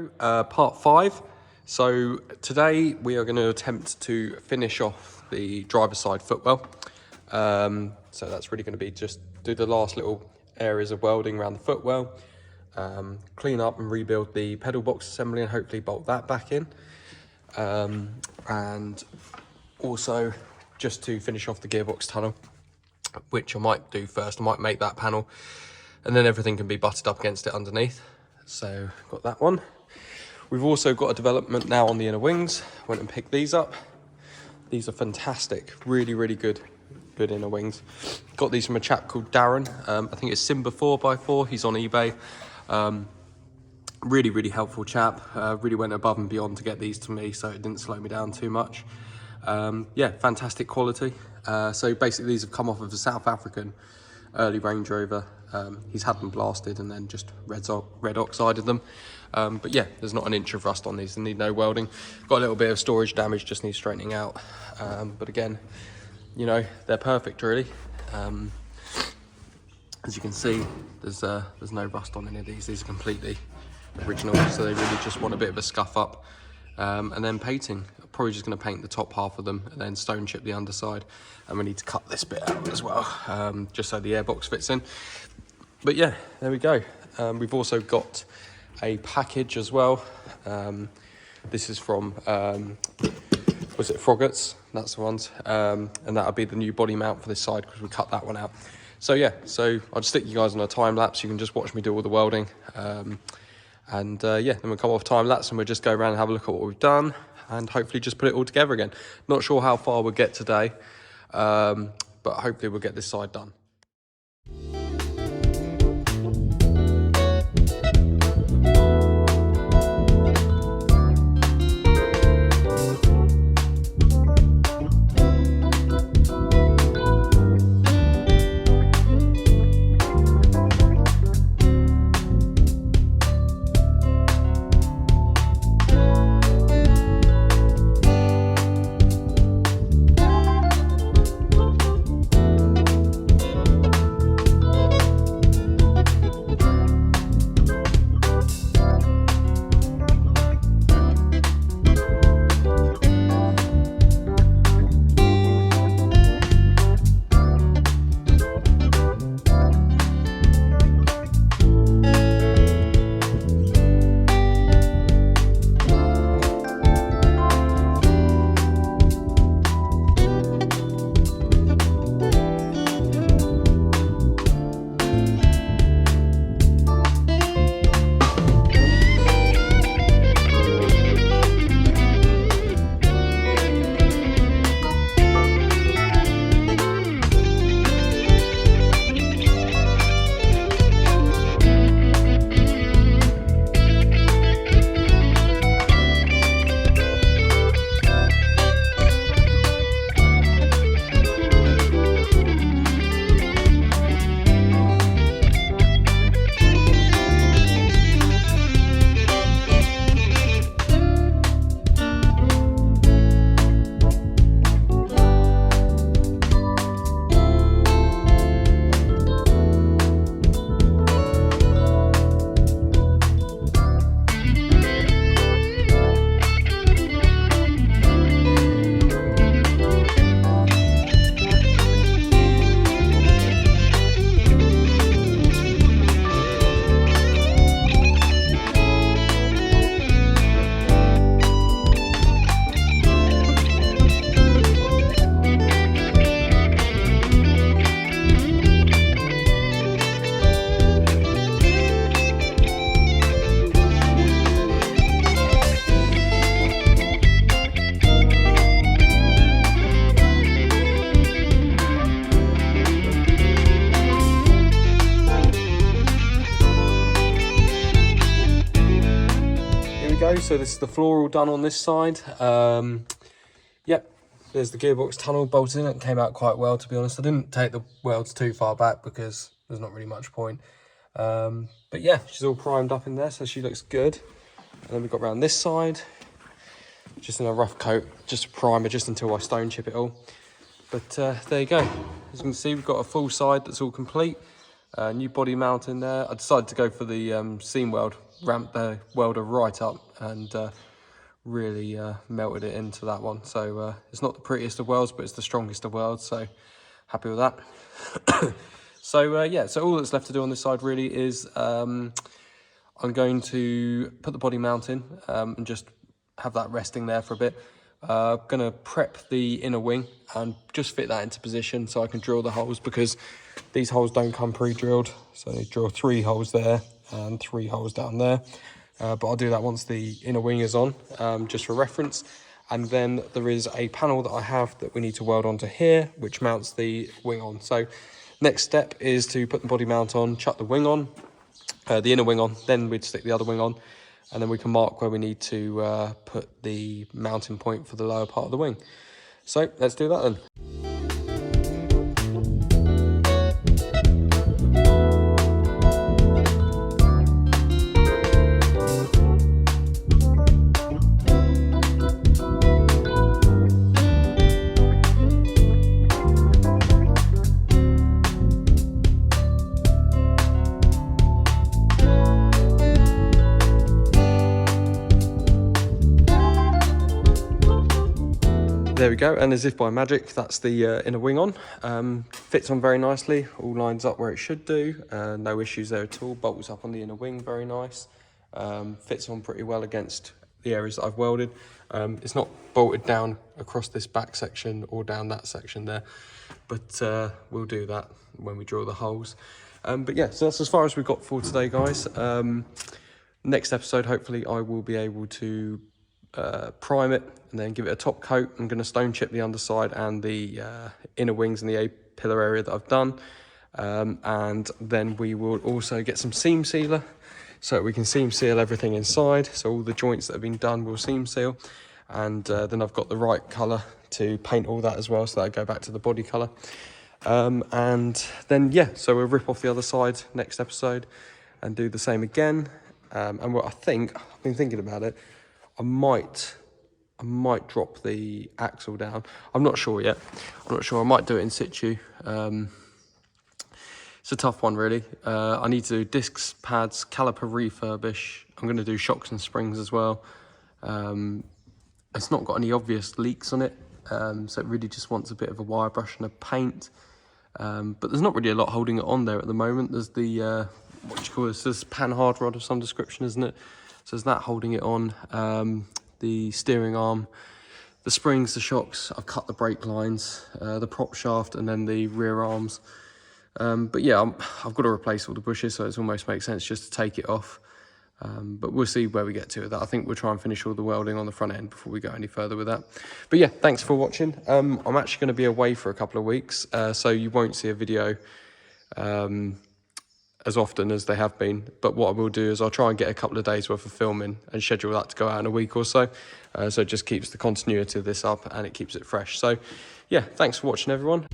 video, part 5. So today we are going to attempt to finish off the driver's side footwell. So that's really going to be just do the last little areas of welding around the footwell, clean up and rebuild the pedal box assembly and hopefully bolt that back in. And also just to finish off the gearbox tunnel, which I might do first. I might make that panel and then everything can be butted up against it underneath. So got that one. We've also got a development now on the inner wings. Went and picked these up. These are fantastic, really good inner wings. Got these from a chap called Darren. I think it's Simba 4x4. He's on eBay. Really helpful chap. Really went above and beyond to get these to me, so it didn't slow me down too much. Yeah, fantastic quality. So basically these have come off of a South African early Range Rover. He's had them blasted and then just red oxided them. But yeah, there's not an inch of rust on these. They need no welding. Got a little bit of storage damage, just needs straightening out. But again, you know, they're perfect really. As you can see, there's no rust on any of these. These are completely original, so they really just want a bit of a scuff up. And then painting. I'm probably just going to paint the top half of them and then stone chip the underside. And we need to cut this bit out as well, just so the airbox fits in. But yeah, there we go. We've also got a package as well. This is from, was it Froggatt's? That's the ones. And that'll be the new body mount for this side because we cut that one out. So yeah, so I'll just stick you guys on a time lapse. You can just watch me do all the welding. And yeah, then we'll come off time lapse and we'll just go around and have a look at what we've done and hopefully just put it all together again. Not sure how far we'll get today, but hopefully we'll get this side done. So this is the floor all done on this side. Yep, there's the gearbox tunnel bolted in. It came out quite well, to be honest. I didn't take the welds too far back because there's not really much point. But yeah, she's all primed up in there, so she looks good. And then we've got around this side, just in a rough coat, just a primer, just until I stone chip it all. But there you go. As you can see, we've got a full side that's all complete. New body mount in there. I decided to go for the seam weld ramped the welder right up and really melted it into that one. So it's not the prettiest of welds, but it's the strongest of welds, so happy with that. So yeah, so all that's left to do on this side really is I'm going to put the body mount in and just have that resting there for a bit. Gonna prep the inner wing and just fit that into position so I can drill the holes, because these holes don't come pre-drilled. So I drill 3 holes there and 3 holes down there. But I'll do that once the inner wing is on, just for reference. And then there is a panel that I have that we need to weld onto here, which mounts the wing on. So next step is to put the body mount on, chuck the wing on, the inner wing on, then we'd stick the other wing on, and then we can mark where we need to put the mounting point for the lower part of the wing. So let's do that then. There we go, and as if by magic, that's the inner wing on. Fits on very nicely, all lines up where it should do. No issues there at all. Bolts up on the inner wing, very nice. Fits on pretty well against the areas that I've welded. It's not bolted down across this back section or down that section there, but we'll do that when we drill the holes. But yeah, so that's as far as we've got for today, guys. Next episode, hopefully I will be able to prime it and then give it a top coat. I'm going to stone chip the underside and the inner wings and the A-pillar area that I've done, and then we will also get some seam sealer so we can seam seal everything inside. So all the joints that have been done will seam seal, and then I've got the right colour to paint all that as well, so that I go back to the body colour. And then yeah, so we'll rip off the other side next episode and do the same again. And what I've been thinking about it, I might drop the axle down. I'm not sure yet. I'm not sure. I might do it in situ. It's a tough one, really. I need to do discs, pads, caliper refurbish. I'm going to do shocks and springs as well. It's not got any obvious leaks on it, so it really just wants a bit of a wire brush and a paint. But there's not really a lot holding it on there at the moment. There's the, what do you call this? This pan hard rod of some description, isn't it? So there's that holding it on, the steering arm, the springs, the shocks. I've cut the brake lines, the prop shaft, and then the rear arms. But yeah, I've got to replace all the bushes, so it almost makes sense just to take it off. But we'll see where we get to with that. I think we'll try and finish all the welding on the front end before we go any further with that. But yeah, thanks for watching. I'm actually going to be away for a couple of weeks, so you won't see a video as often as they have been. But what I will do is I'll try and get a couple of days worth of filming and schedule that to go out in a week or so. So it just keeps the continuity of this up and it keeps it fresh. So yeah, thanks for watching, everyone.